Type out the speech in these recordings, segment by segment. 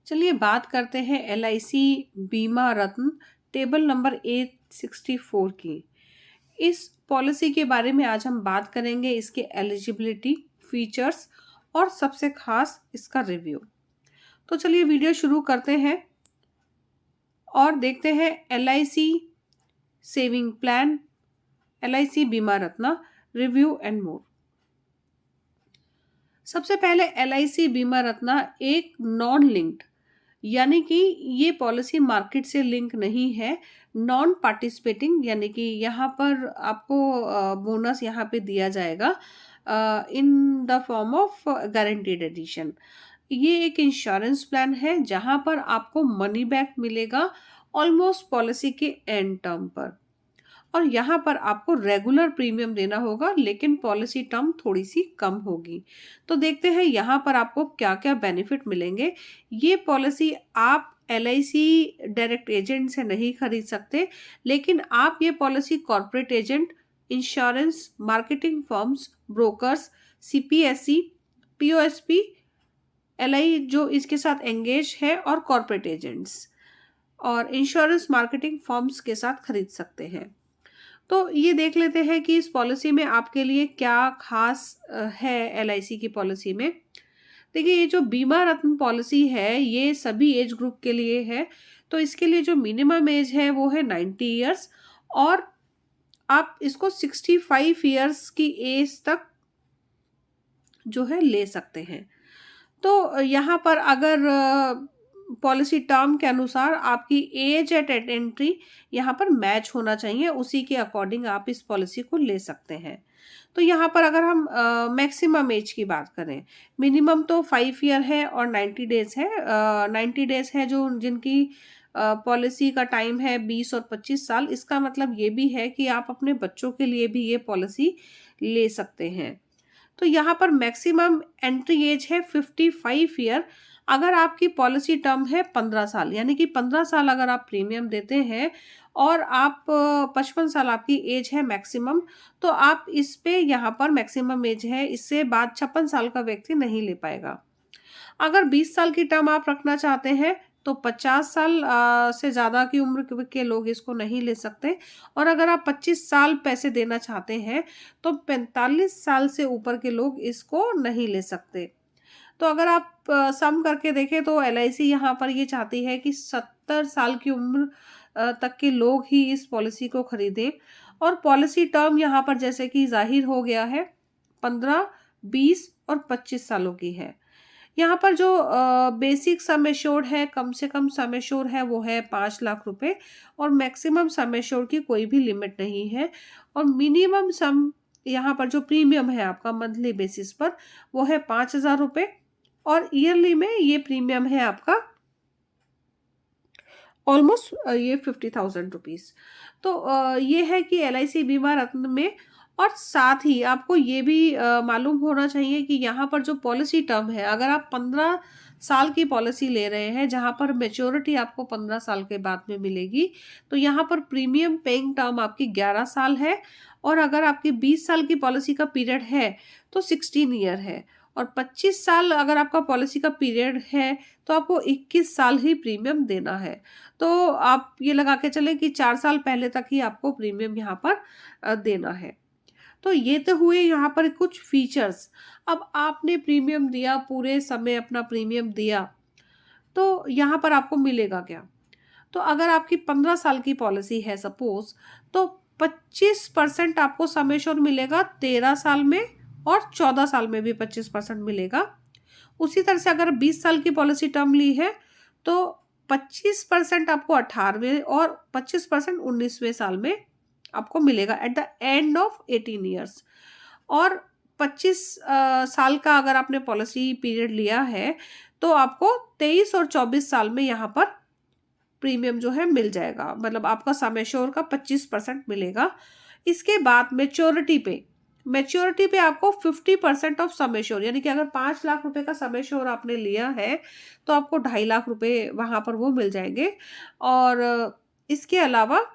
चलिए बात करते हैं LIC बीमा रत्न टेबल नंबर 864 की। इस पॉलिसी के बारे में आज हम बात करेंगे, इसके एलिजिबिलिटी, फीचर्स और सबसे खास इसका रिव्यू। तो चलिए वीडियो शुरू करते हैं और देखते हैं LIC सेविंग प्लान, LIC बीमा रत्ना रिव्यू एंड मोर। सबसे पहले LIC बीमा रत्ना एक नॉन लिंक्ड, यानी कि ये पॉलिसी मार्केट से लिंक नहीं है, नॉन पार्टिसिपेटिंग, यानी कि यहाँ पर आपको बोनस यहाँ पे दिया जाएगा in the form of guaranteed addition. ये एक इंश्योरेंस प्लान है जहाँ पर आपको मनी बैक मिलेगा ऑलमोस्ट पॉलिसी के एंड टर्म पर, और यहाँ पर आपको रेगुलर प्रीमियम देना होगा, लेकिन पॉलिसी टर्म थोड़ी सी कम होगी। तो देखते हैं यहाँ पर आपको क्या क्या बेनिफिट मिलेंगे। ये पॉलिसी आप LIC डायरेक्ट एजेंट से नहीं खरीद सकते, लेकिन आप ये policy corporate agent, insurance marketing firms, brokers, CPSE, POSP, LI जो इसके साथ एंगेज है, और कॉर्पोरेट एजेंट्स और इंश्योरेंस मार्केटिंग फर्म्स के साथ खरीद सकते हैं। तो ये देख लेते हैं कि इस पॉलिसी में आपके लिए क्या खास है। LIC की पॉलिसी में देखिए, ये जो बीमा रत्न पॉलिसी है ये सभी एज ग्रुप के लिए है। तो इसके लिए जो मिनिमम एज है वो है 90 इयर्स, और आप इसको 65 इयर्स की एज तक जो है ले सकते हैं। तो यहाँ पर अगर पॉलिसी टर्म के अनुसार आपकी एज एट एंट्री यहाँ पर मैच होना चाहिए, उसी के अकॉर्डिंग आप इस पॉलिसी को ले सकते हैं। तो यहाँ पर अगर हम मैक्सिमम एज की बात करें, मिनिमम तो 5 ईयर है और 90 डेज है। 90 डेज है जो जिनकी पॉलिसी का टाइम है 20 और 25 साल। इसका मतलब ये भी है कि आप अपने बच्चों के लिए भी ये पॉलिसी ले सकते हैं। तो यहाँ पर मैक्सिमम एंट्री एज है 55 ईयर। अगर आपकी पॉलिसी टर्म है 15 साल, यानी कि 15 साल अगर आप प्रीमियम देते हैं और आप 55 साल आपकी एज है मैक्सिमम, तो आप इस पे यहाँ पर मैक्सिमम एज है, इससे बाद 56 साल का व्यक्ति नहीं ले पाएगा। अगर 20 साल की टर्म आप रखना चाहते हैं तो 50 साल से ज़्यादा की उम्र के लोग इसको नहीं ले सकते, और अगर आप 25 साल पैसे देना चाहते हैं तो 45 साल से ऊपर के लोग इसको नहीं ले सकते। तो अगर आप सम करके देखें तो LIC यहाँ पर ये चाहती है कि 70 साल की उम्र तक के लोग ही इस पॉलिसी को खरीदें, और पॉलिसी टर्म यहाँ पर जैसे कि जाहिर हो गया है 15, 20 और 25 सालों की है। यहाँ पर जो बेसिक सम एश्योर्ड है, कम से कम सम एश्योर्ड है वो है 5 लाख रुपए, और मैक्सिमम सम एश्योर्ड की कोई भी लिमिट नहीं है। और मिनिमम सम यहाँ पर जो प्रीमियम है आपका मंथली बेसिस पर वो है 5,000 रुपये, और ईयरली में ये प्रीमियम है आपका ऑलमोस्ट ये 50,000 रुपीज़। तो ये है कि LIC बीमा रत्न में। और साथ ही आपको ये भी मालूम होना चाहिए कि यहाँ पर जो पॉलिसी टर्म है, अगर आप 15 साल की पॉलिसी ले रहे हैं जहाँ पर मेच्योरिटी आपको 15 साल के बाद में मिलेगी, तो यहाँ पर प्रीमियम पेइंग टर्म आपकी 11 साल है। और अगर आपकी 20 साल की पॉलिसी का पीरियड है तो 16 ईयर है, और 25 साल अगर आपका पॉलिसी का पीरियड है तो आपको 21 साल ही प्रीमियम देना है। तो आप ये लगा के चलें कि 4 साल पहले तक ही आपको प्रीमियम यहाँ पर देना है। तो ये तो हुए यहाँ पर कुछ फीचर्स। अब आपने प्रीमियम दिया, पूरे समय अपना प्रीमियम दिया, तो यहाँ पर आपको मिलेगा क्या? तो अगर आपकी 15 साल की पॉलिसी है सपोज, तो 25% आपको सम एश्योर्ड मिलेगा 13 साल में, और 14 साल में भी 25% मिलेगा। उसी तरह से अगर 20 साल की पॉलिसी टर्म ली है तो 25% आपको 18वें और 25% 19वें साल में आपको मिलेगा at the end of 18 years. और 25 साल का अगर आपने पॉलिसी पीरियड लिया है तो आपको 23 और 24 साल में यहाँ पर प्रीमियम जो है मिल जाएगा, मतलब आपका सम एश्योर्ड का 25% मिलेगा। इसके बाद मैच्योरिटी पे आपको 50% ऑफ सम एश्योर्ड, यानी कि अगर 5 लाख रुपए का सम एश्योर्ड आपने लिया है तो आपको 2.5 लाख रुपए वहां पर वो मिल जाएंगे। और इसके अलावा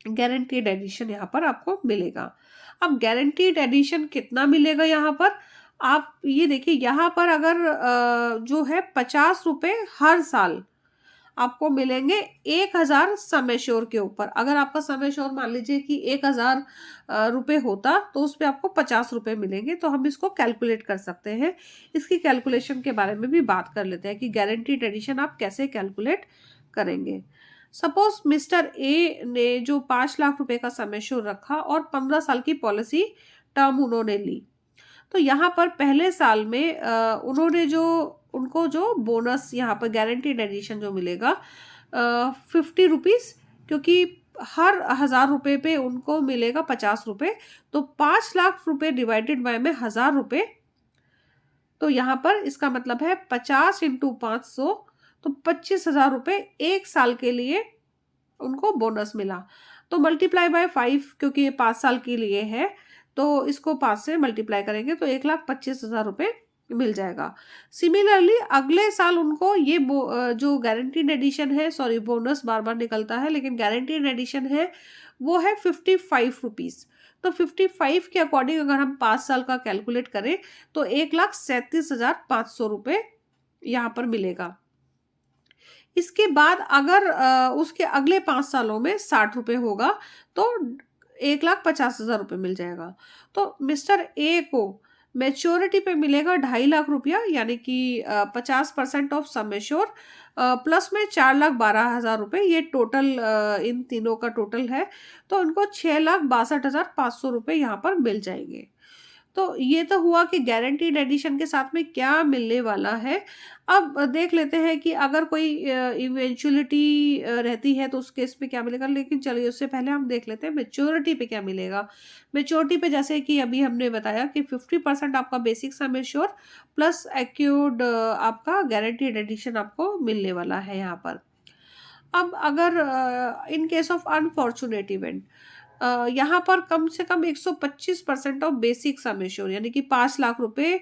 गारंटीड एडिशन यहाँ पर आपको मिलेगा। अब गारंटीड एडिशन कितना मिलेगा यहाँ पर? आप ये देखिए यहाँ पर अगर जो है 50 रुपए हर साल आपको मिलेंगे 1,000 सम एश्योर के ऊपर। अगर आपका सम एश्योर मान लीजिए कि 1,000 रुपए होता तो उस पे आपको 50 रुपए मिलेंगे। तो हम इसको कैलकुलेट कर सकते हैं। इसकी कैलकुलेशन के बारे में भी बात कर लेते हैं कि गारंटीड एडिशन आप कैसे कैलकुलेट करेंगे। सपोज मिस्टर ए ने जो 5 लाख रुपए का सम एश्योर रखा और 15 साल की पॉलिसी टर्म उन्होंने ली। तो यहाँ पर पहले साल में उन्होंने जो उनको जो बोनस यहाँ पर गारंटीड एडिशन जो मिलेगा 50 रुपीज़, क्योंकि हर 1,000 रुपए पे उनको मिलेगा 50 रुपए। तो 5 लाख रुपए डिवाइडेड बाय में 1,000 रुपए, तो यहाँ पर इसका मतलब है 50 इंटू 500, तो 25,000 रुपए एक साल के लिए उनको बोनस मिला। तो मल्टीप्लाई बाय 5, क्योंकि ये 5 साल के लिए है, तो इसको 5 से मल्टीप्लाई करेंगे तो 1,25,000 रुपए मिल जाएगा। सिमिलरली अगले साल उनको ये जो गारंटीड एडिशन है, सॉरी बोनस बार बार निकलता है, लेकिन गारंटीड एडिशन है वो है 55 रुपीज़। तो 55 के अकॉर्डिंग अगर हम 5 साल का कैलकुलेट करें तो 1,37,500 रुपये यहाँ पर मिलेगा। इसके बाद अगर उसके अगले 5 सालों में 60 रुपए होगा तो 1,50,000 रुपये मिल जाएगा। तो मिस्टर ए को मैच्योरिटी पे मिलेगा 2.5 लाख रुपया, यानी कि 50% ऑफ सम एश्योर, प्लस में 4,12,000 रुपये, ये टोटल इन तीनों का टोटल है। तो उनको 6,62,500 रुपये यहाँ पर मिल जाएंगे। तो ये तो हुआ कि गारंटीड एडिशन के साथ में क्या मिलने वाला है। अब देख लेते हैं कि अगर कोई इवेंचुअलिटी रहती है तो उस केस पे क्या मिलेगा, लेकिन चलिए उससे पहले हम देख लेते हैं मेच्योरिटी पे क्या मिलेगा। मेच्योरिटी पे जैसे कि अभी हमने बताया कि 50% आपका बेसिक सम एश्योर प्लस एक्यूर्ड आपका गारंटीड एडिशन आपको मिलने वाला है यहाँ पर। अब अगर in case of unfortunate event यहाँ पर कम से कम 125% ऑफ बेसिक सम एश्योर, यानी कि 5 लाख रुपए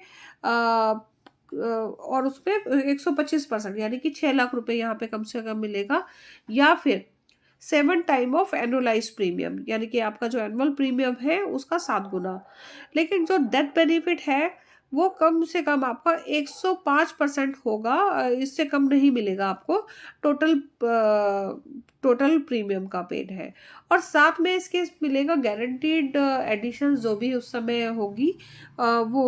और उस पे 125% यानी कि 6 लाख रुपए यहाँ पे कम से कम मिलेगा, या फिर 7 टाइम ऑफ एनुअलाइज प्रीमियम, यानी कि आपका जो एनुअल प्रीमियम है उसका 7 गुना। लेकिन जो डेथ बेनिफिट है वो कम से कम आपका 105% होगा, इससे कम नहीं मिलेगा आपको। टोटल टोटल प्रीमियम का पेड है, और साथ में इसके मिलेगा गारंटीड एडिशन जो भी उस समय होगी वो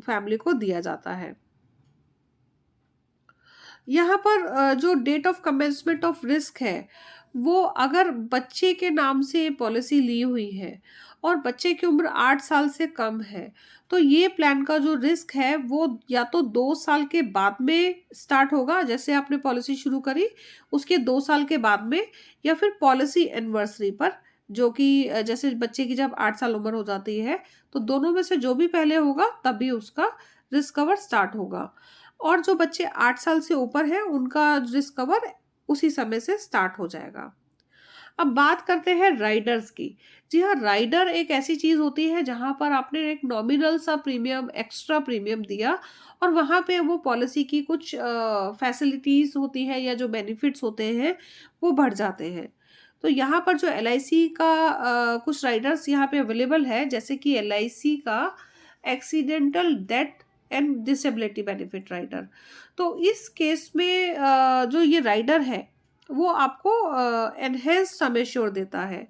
फैमिली को दिया जाता है। यहाँ पर जो date of commencement of risk है वो अगर बच्चे के नाम से पॉलिसी ली हुई है और बच्चे की उम्र 8 साल से कम है, तो ये प्लान का जो रिस्क है वो या तो 2 साल के बाद में स्टार्ट होगा, जैसे आपने पॉलिसी शुरू करी उसके 2 साल के बाद में, या फिर पॉलिसी एनिवर्सरी पर, जो कि जैसे बच्चे की जब 8 साल उम्र हो जाती है तो दोनों में से जो भी पहले होगा तभी उसका रिस्क कवर स्टार्ट होगा। और जो बच्चे 8 साल से ऊपर हैं उनका रिस्क कवर उसी समय से स्टार्ट हो जाएगा। अब बात करते हैं राइडर्स की। जी हाँ, राइडर एक ऐसी चीज होती है जहां पर आपने एक नॉमिनल सा प्रीमियम, एक्स्ट्रा प्रीमियम दिया और वहां पे वो पॉलिसी की कुछ फैसिलिटीज होती है या जो बेनिफिट्स होते हैं वो बढ़ जाते हैं। तो यहाँ पर जो LIC का कुछ राइडर्स यहाँ पे अवेलेबल है, जैसे कि LIC का accidental death and disability benefit rider. तो इस केस में जो ये राइडर है वो आपको एनहेंस सम एश्योर देता है।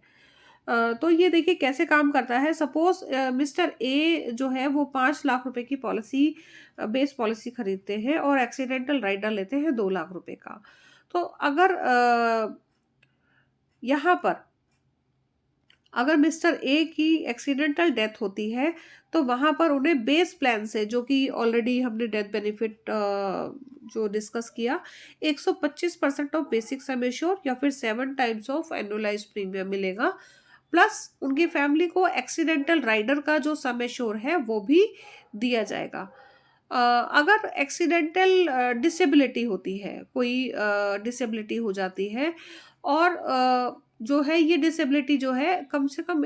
तो ये देखिए कैसे काम करता है। सपोज मिस्टर ए जो है वो 5 लाख रुपए की पॉलिसी, बेस पॉलिसी खरीदते हैं और एक्सीडेंटल राइडर लेते हैं 2 लाख रुपए का। तो अगर यहाँ पर अगर मिस्टर ए की एक्सीडेंटल डेथ होती है तो वहां पर उन्हें बेस प्लान से, जो कि ऑलरेडी हमने डेथ बेनिफिट जो डिस्कस किया, 125% ऑफ बेसिक सम एश्योर या फिर 7 टाइम्स ऑफ एनुअलाइज प्रीमियम मिलेगा, प्लस उनकी फैमिली को एक्सीडेंटल राइडर का जो सम एश्योर है वो भी दिया जाएगा। अगर एक्सीडेंटल डिसेबिलिटी होती है, कोई डिसेबिलिटी हो जाती है और जो है ये डिसेबिलिटी जो है कम से कम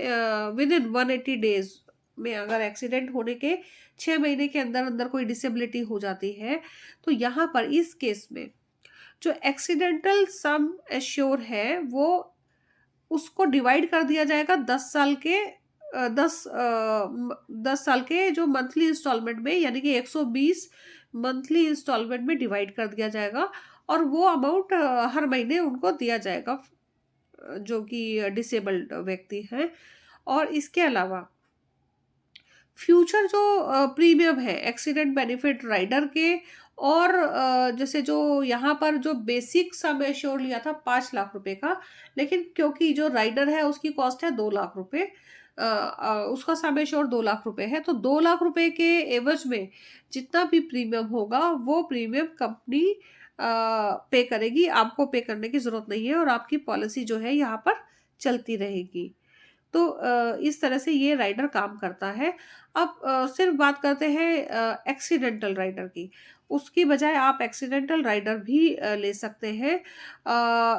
विद इन 180 डेज में, अगर एक्सीडेंट होने के 6 महीने के अंदर अंदर कोई डिसेबिलिटी हो जाती है, तो यहाँ पर इस केस में जो एक्सीडेंटल सम एश्योर है वो उसको डिवाइड कर दिया जाएगा 10 साल के 10 साल के जो मंथली इंस्टॉलमेंट में, यानी कि 120 मंथली इंस्टॉलमेंट में डिवाइड कर दिया जाएगा, और वो अमाउंट हर महीने उनको दिया जाएगा, जो कि डिसेबल्ड व्यक्ति हैं। और इसके अलावा फ्यूचर जो प्रीमियम है एक्सीडेंट बेनिफिट राइडर के, और जैसे जो यहाँ पर जो बेसिक सम एश्योर्ड लिया था 5 लाख रुपए का, लेकिन क्योंकि जो राइडर है उसकी कॉस्ट है 2 लाख रुपए, उसका सम एश्योर्ड 2 लाख रुपए है, तो 2 लाख रुपए के एवज में जितना भी प्रीमियम होगा वो प्रीमियम कंपनी पे करेगी, आपको पे करने की जरूरत नहीं है, और आपकी पॉलिसी जो है यहाँ पर चलती रहेगी। तो इस तरह से ये राइडर काम करता है। अब सिर्फ बात करते हैं एक्सीडेंटल राइडर की। उसकी बजाय आप एक्सीडेंटल राइडर भी ले सकते हैं।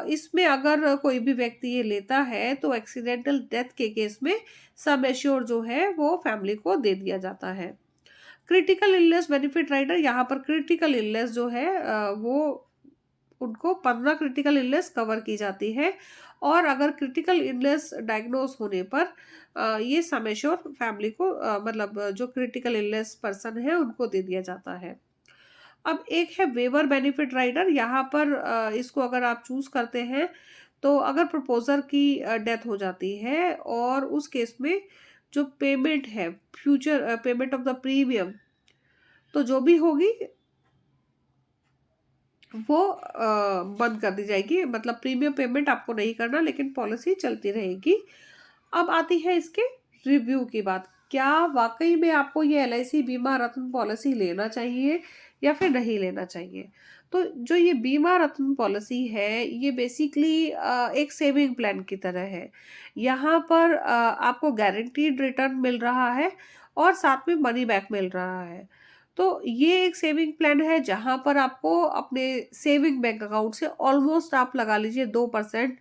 इसमें अगर कोई भी व्यक्ति ये लेता है तो एक्सीडेंटल डेथ के केस में सम एश्योर जो है वो फैमिली को दे दिया जाता है। क्रिटिकल इलनेस बेनिफिट राइडर, यहाँ पर क्रिटिकल इलनेस जो है वो उनको 15 क्रिटिकल इलनेस कवर की जाती है, और अगर क्रिटिकल इलनेस डायग्नोज होने पर ये सम एश्योर फैमिली को मतलब जो क्रिटिकल इलनेस पर्सन है उनको दे दिया जाता है। अब एक है वेवर बेनिफिट राइडर, यहाँ पर इसको अगर आप चूज करते हैं तो अगर प्रपोजर की डेथ हो जाती है और उस केस में जो पेमेंट है, future payment of the premium, तो जो भी होगी वो बंद कर दी जाएगी, मतलब प्रीमियम पेमेंट आपको नहीं करना, लेकिन पॉलिसी चलती रहेगी। अब आती है इसके रिव्यू की बात। क्या वाकई में आपको ये एलआईसी बीमा रत्न पॉलिसी लेना चाहिए या फिर नहीं लेना चाहिए? तो जो ये बीमा रत्न पॉलिसी है ये बेसिकली एक सेविंग प्लान की तरह है। यहाँ पर आपको गारंटीड रिटर्न मिल रहा है और साथ में मनी बैक मिल रहा है। तो ये एक सेविंग प्लान है जहाँ पर आपको अपने सेविंग बैंक अकाउंट से ऑलमोस्ट आप लगा लीजिए 2%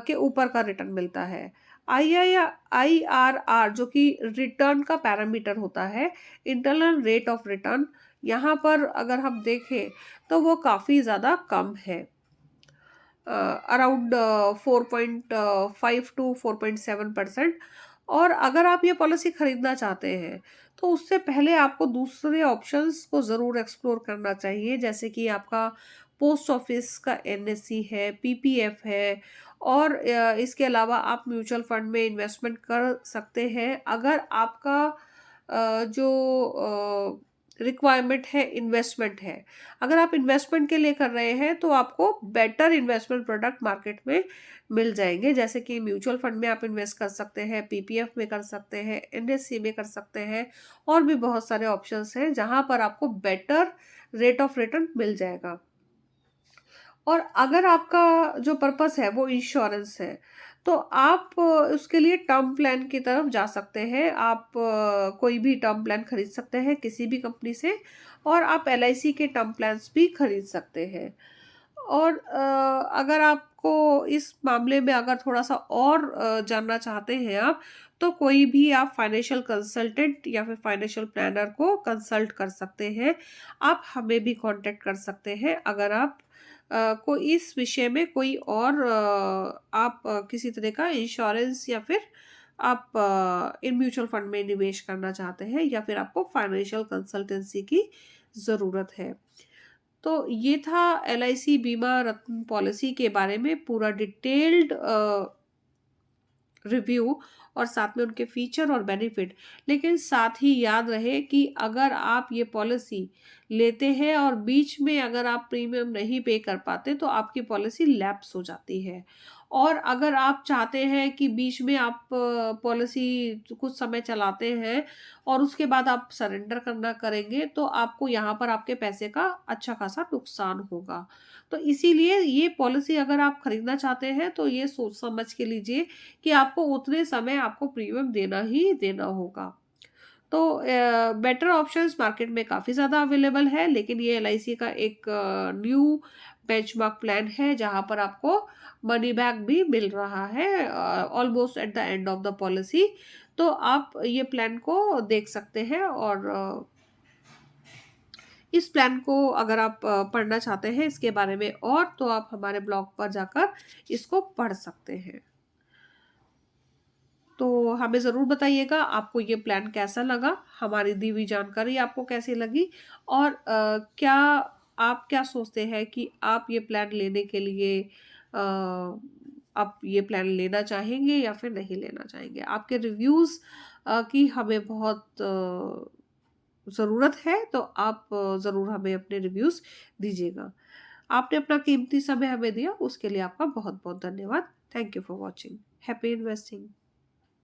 के ऊपर का रिटर्न मिलता है। IRR जो कि रिटर्न का पैरामीटर होता है, इंटरनल रेट ऑफ रिटर्न, यहाँ पर अगर हम देखें तो वो काफ़ी ज़्यादा कम है, अराउंड 4.5 to 4.7%। और अगर आप ये पॉलिसी खरीदना चाहते हैं तो उससे पहले आपको दूसरे ऑप्शंस को ज़रूर एक्सप्लोर करना चाहिए, जैसे कि आपका पोस्ट ऑफिस का एनएससी है, पीपीएफ है, और इसके अलावा आप म्यूचुअल फंड में इन्वेस्टमेंट कर सकते हैं अगर आपका जो रिक्वायरमेंट है इन्वेस्टमेंट है। अगर आप इन्वेस्टमेंट के लिए कर रहे हैं तो आपको बेटर इन्वेस्टमेंट प्रोडक्ट मार्केट में मिल जाएंगे, जैसे कि म्यूचुअल फंड में आप इन्वेस्ट कर सकते हैं, पीपीएफ में कर सकते हैं, एनएससी में कर सकते हैं, और भी बहुत सारे ऑप्शंस हैं जहां पर आपको बेटर रेट ऑफ रिटर्न मिल जाएगा। और अगर आपका जो पर्पस है वो इंश्योरेंस है तो आप उसके लिए टर्म प्लान की तरफ जा सकते हैं। आप कोई भी टर्म प्लान खरीद सकते हैं किसी भी कंपनी से, और आप एलआईसी के टर्म प्लान्स भी खरीद सकते हैं। और अगर आपको इस मामले में अगर थोड़ा सा और जानना चाहते हैं आप, तो कोई भी आप फाइनेंशियल कंसल्टेंट या फिर फाइनेंशियल प्लानर को कंसल्ट कर सकते हैं। आप हमें भी कांटेक्ट कर सकते हैं अगर आप को इस विषय में कोई और आप किसी तरह का इंश्योरेंस या फिर आप इन म्यूचुअल फंड में निवेश करना चाहते हैं, या फिर आपको फाइनेंशियल कंसल्टेंसी की ज़रूरत है। तो ये था एलआईसी बीमा रत्न पॉलिसी के बारे में पूरा डिटेल्ड रिव्यू, और साथ में उनके फीचर और बेनिफिट। लेकिन साथ ही याद रहे कि अगर आप ये पॉलिसी लेते हैं और बीच में अगर आप प्रीमियम नहीं पे कर पाते तो आपकी पॉलिसी लैप्स हो जाती है। और अगर आप चाहते हैं कि बीच में आप पॉलिसी कुछ समय चलाते हैं और उसके बाद आप सरेंडर करना करेंगे तो आपको यहाँ पर आपके पैसे का अच्छा खासा नुकसान होगा। तो इसीलिए ये पॉलिसी अगर आप खरीदना चाहते हैं तो ये सोच समझ के लीजिए कि आपको उतने समय आपको प्रीमियम देना ही देना होगा। तो बेटर ऑप्शंस मार्केट में काफ़ी ज़्यादा अवेलेबल है, लेकिन ये एलआईसी का एक न्यू बेंचमार्क प्लान है जहाँ पर आपको मनी बैक भी मिल रहा है almost at the end of the policy. तो आप ये प्लान को देख सकते हैं, और इस प्लान को अगर आप पढ़ना चाहते हैं इसके बारे में और, तो आप हमारे ब्लॉग पर जाकर इसको पढ़ सकते हैं। तो हमें ज़रूर बताइएगा आपको ये प्लान कैसा लगा, हमारी दी हुई जानकारी आपको कैसी लगी और क्या आप क्या सोचते हैं कि आप ये प्लान लेने के लिए आप ये प्लान लेना चाहेंगे या फिर नहीं लेना चाहेंगे? आपके रिव्यूज़ की हमें बहुत ज़रूरत है, तो आप ज़रूर हमें अपने रिव्यूज़ दीजिएगा। आपने अपना कीमती समय हमें दिया, उसके लिए आपका बहुत-बहुत धन्यवाद। Thank you for watching. Happy investing.